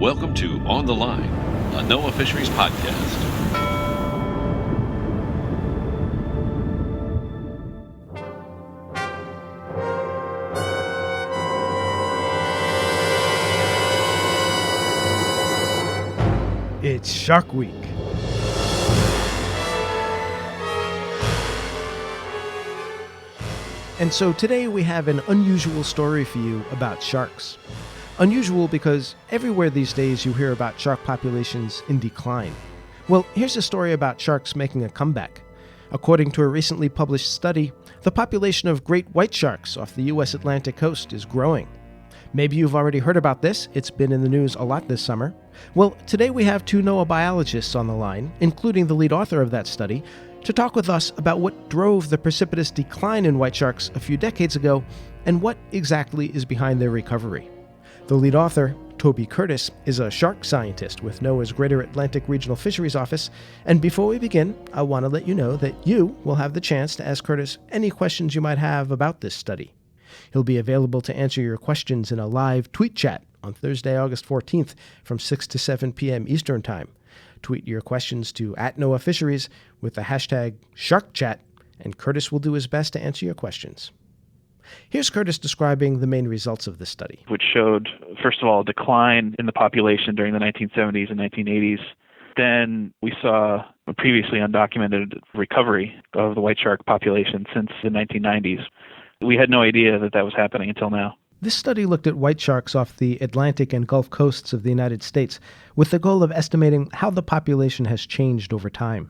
Welcome to On the Line, a NOAA Fisheries podcast. It's Shark Week. And so today we have an unusual story for you about sharks. Unusual because everywhere these days you hear about shark populations in decline. Well, here's a story about sharks making a comeback. According to a recently published study, the population of great white sharks off the U.S. Atlantic coast is growing. Maybe you've already heard about this. It's been in the news a lot this summer. Well, today we have two NOAA biologists on the line, including the lead author of that study, to talk with us about what drove the precipitous decline in white sharks a few decades ago and what exactly is behind their recovery. The lead author, Toby Curtis, is a shark scientist with NOAA's Greater Atlantic Regional Fisheries Office, and before we begin, I want to let you know that you will have the chance to ask Curtis any questions you might have about this study. He'll be available to answer your questions in a live tweet chat on Thursday, August 14th from 6 to 7 p.m. Eastern Time. Tweet your questions to @NOAA Fisheries with the hashtag SharkChat, and Curtis will do his best to answer your questions. Here's Curtis describing the main results of this study. Which showed, first of all, a decline in the population during the 1970s and 1980s. Then we saw a previously undocumented recovery of the white shark population since the 1990s. We had no idea that that was happening until now. This study looked at white sharks off the Atlantic and Gulf coasts of the United States with the goal of estimating how the population has changed over time.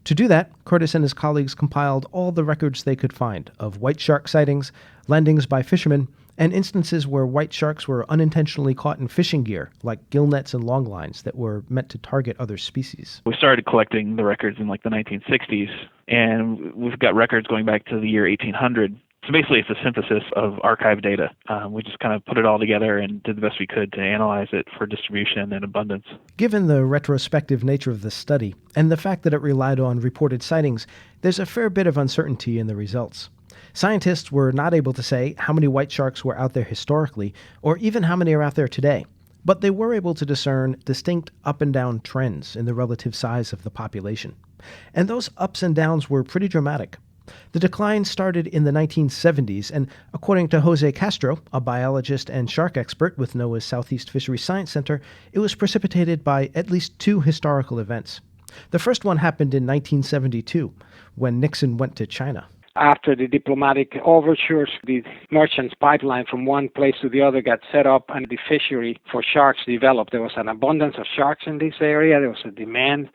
To do that, Curtis and his colleagues compiled all the records they could find of white shark sightings, landings by fishermen, and instances where white sharks were unintentionally caught in fishing gear, like gill nets and long lines that were meant to target other species. We started collecting the records in the 1960s, and we've got records going back to the year 1800. So basically, it's a synthesis of archive data. We just kind of put it all together and did the best we could to analyze it for distribution and abundance. Given the retrospective nature of the study and the fact that it relied on reported sightings, there's a fair bit of uncertainty in the results. Scientists were not able to say how many white sharks were out there historically, or even how many are out there today. But they were able to discern distinct up and down trends in the relative size of the population. And those ups and downs were pretty dramatic. The decline started in the 1970s, and according to Jose Castro, a biologist and shark expert with NOAA's Southeast Fisheries Science Center, it was precipitated by at least two historical events. The first one happened in 1972, when Nixon went to China. After the diplomatic overtures, the merchants' pipeline from one place to the other got set up and the fishery for sharks developed. There was an abundance of sharks in this area. There was a demand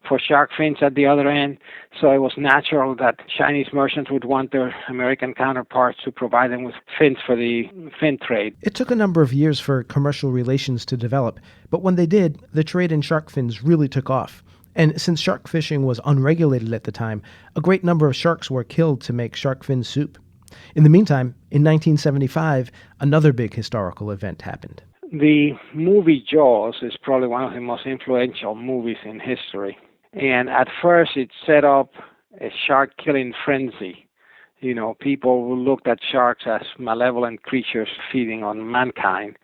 for shark fins at the other end. So it was natural that Chinese merchants would want their American counterparts to provide them with fins for the fin trade. It took a number of years for commercial relations to develop, but when they did, the trade in shark fins really took off. And since shark fishing was unregulated at the time, a great number of sharks were killed to make shark fin soup. In the meantime, in 1975, another big historical event happened. The movie Jaws is probably one of the most influential movies in history. And at first it set up a shark-killing frenzy. You know, people who looked at sharks as malevolent creatures feeding on mankind.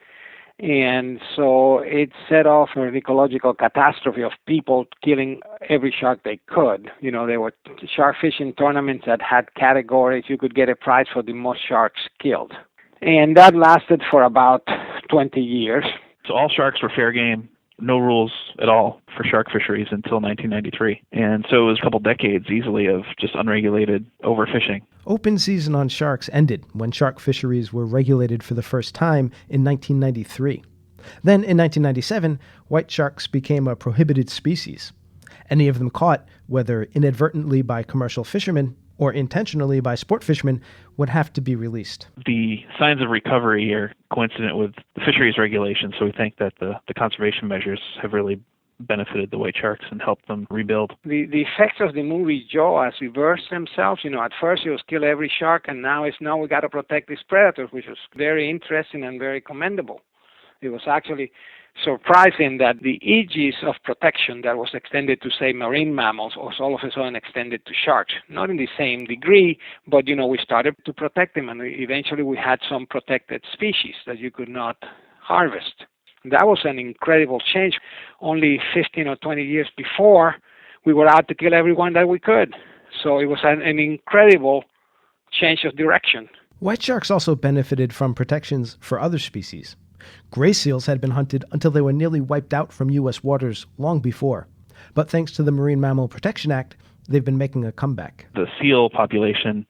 And so it set off an ecological catastrophe of people killing every shark they could. You know, there were shark fishing tournaments that had categories. You could get a prize for the most sharks killed. And that lasted for about 20 years. So all sharks were fair game, no rules at all for shark fisheries until 1993. And so it was a couple decades easily of just unregulated overfishing. Open season on sharks ended when shark fisheries were regulated for the first time in 1993. Then in 1997, white sharks became a prohibited species. Any of them caught, whether inadvertently by commercial fishermen or intentionally by sport fishermen, would have to be released. The signs of recovery are coincident with the fisheries regulations, so we think that the conservation measures have really benefited the white sharks and helped them rebuild. The effects of the movie Jaws reversed themselves. You know, at first it was kill every shark, and now we got to protect these predators, which was very interesting and very commendable. It was actually surprising that the aegis of protection that was extended to, say, marine mammals was all of a sudden extended to sharks. Not in the same degree, but, you know, we started to protect them, and eventually we had some protected species that you could not harvest. That was an incredible change. Only 15 or 20 years before, we were out to kill everyone that we could. So it was an incredible change of direction. White sharks also benefited from protections for other species. Gray seals had been hunted until they were nearly wiped out from U.S. waters long before. But thanks to the Marine Mammal Protection Act, they've been making a comeback. The seal population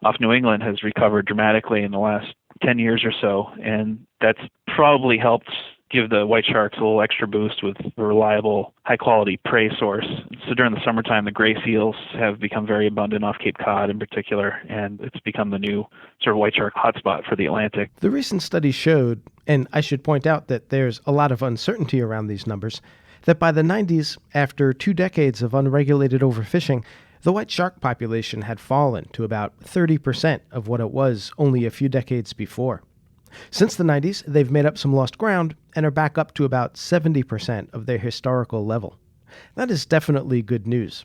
off New England has recovered dramatically in the last 10 years or so, and that's probably helped give the white sharks a little extra boost with a reliable, high-quality prey source. So during the summertime, the gray seals have become very abundant off Cape Cod in particular, and it's become the new sort of white shark hotspot for the Atlantic. The recent study showed, and I should point out that there's a lot of uncertainty around these numbers, that by the 90s, after 2 decades of unregulated overfishing, the white shark population had fallen to about 30% of what it was only a few decades before. Since the 90s, they've made up some lost ground and are back up to about 70% of their historical level. That is definitely good news.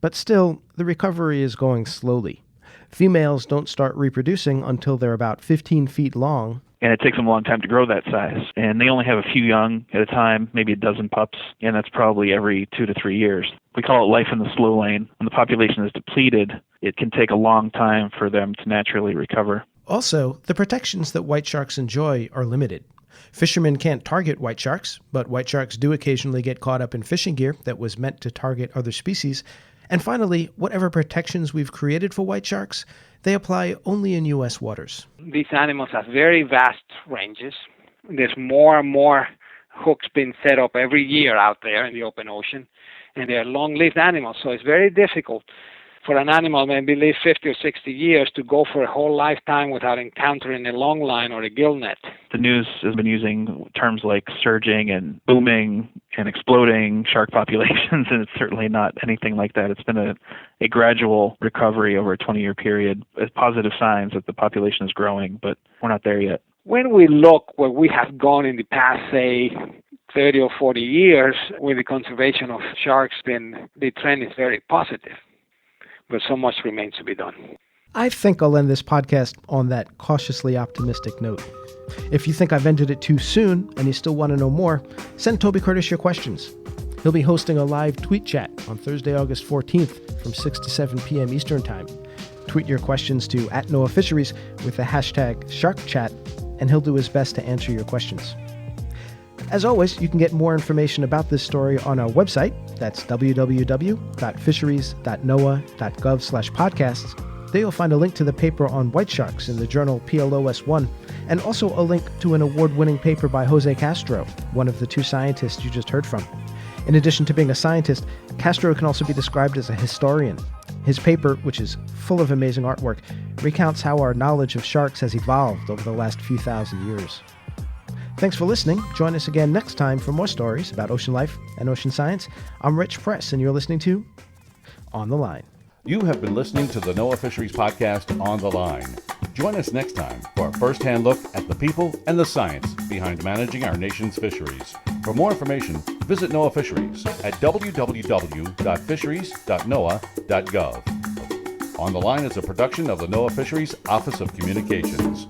But still, the recovery is going slowly. Females don't start reproducing until they're about 15 feet long. And it takes them a long time to grow that size. And they only have a few young at a time, maybe a dozen pups, and that's probably every 2 to 3 years. We call it life in the slow lane. When the population is depleted, it can take a long time for them to naturally recover. Also, the protections that white sharks enjoy are limited. Fishermen can't target white sharks, but white sharks do occasionally get caught up in fishing gear that was meant to target other species. And finally, whatever protections we've created for white sharks, they apply only in U.S. waters. These animals have very vast ranges. There's more and more hooks being set up every year out there in the open ocean, and they're long-lived animals, so it's very difficult for an animal maybe live 50 or 60 years to go for a whole lifetime without encountering a long line or a gill net. The news has been using terms like surging and booming and exploding shark populations, and it's certainly not anything like that. It's been a gradual recovery over a 20-year period, as positive signs that the population is growing, but we're not there yet. When we look where we have gone in the past, say, 30 or 40 years with the conservation of sharks, then the trend is very positive. But so much remains to be done. I think I'll end this podcast on that cautiously optimistic note. If you think I've ended it too soon and you still want to know more, send Toby Curtis your questions. He'll be hosting a live tweet chat on Thursday, August 14th from 6 to 7 p.m. Eastern Time. Tweet your questions to @NOAA Fisheries with the hashtag SharkChat, and he'll do his best to answer your questions. As always, you can get more information about this story on our website. That's www.fisheries.noaa.gov/podcasts. There you'll find a link to the paper on white sharks in the journal PLOS1, and also a link to an award-winning paper by Jose Castro, one of the 2 scientists you just heard from. In addition to being a scientist, Castro can also be described as a historian. His paper, which is full of amazing artwork, recounts how our knowledge of sharks has evolved over the last few thousand years. Thanks for listening. Join us again next time for more stories about ocean life and ocean science. I'm Rich Press, and you're listening to On the Line. You have been listening to the NOAA Fisheries podcast, On the Line. Join us next time for a first-hand look at the people and the science behind managing our nation's fisheries. For more information, visit NOAA Fisheries at www.fisheries.noaa.gov. On the Line is a production of the NOAA Fisheries Office of Communications.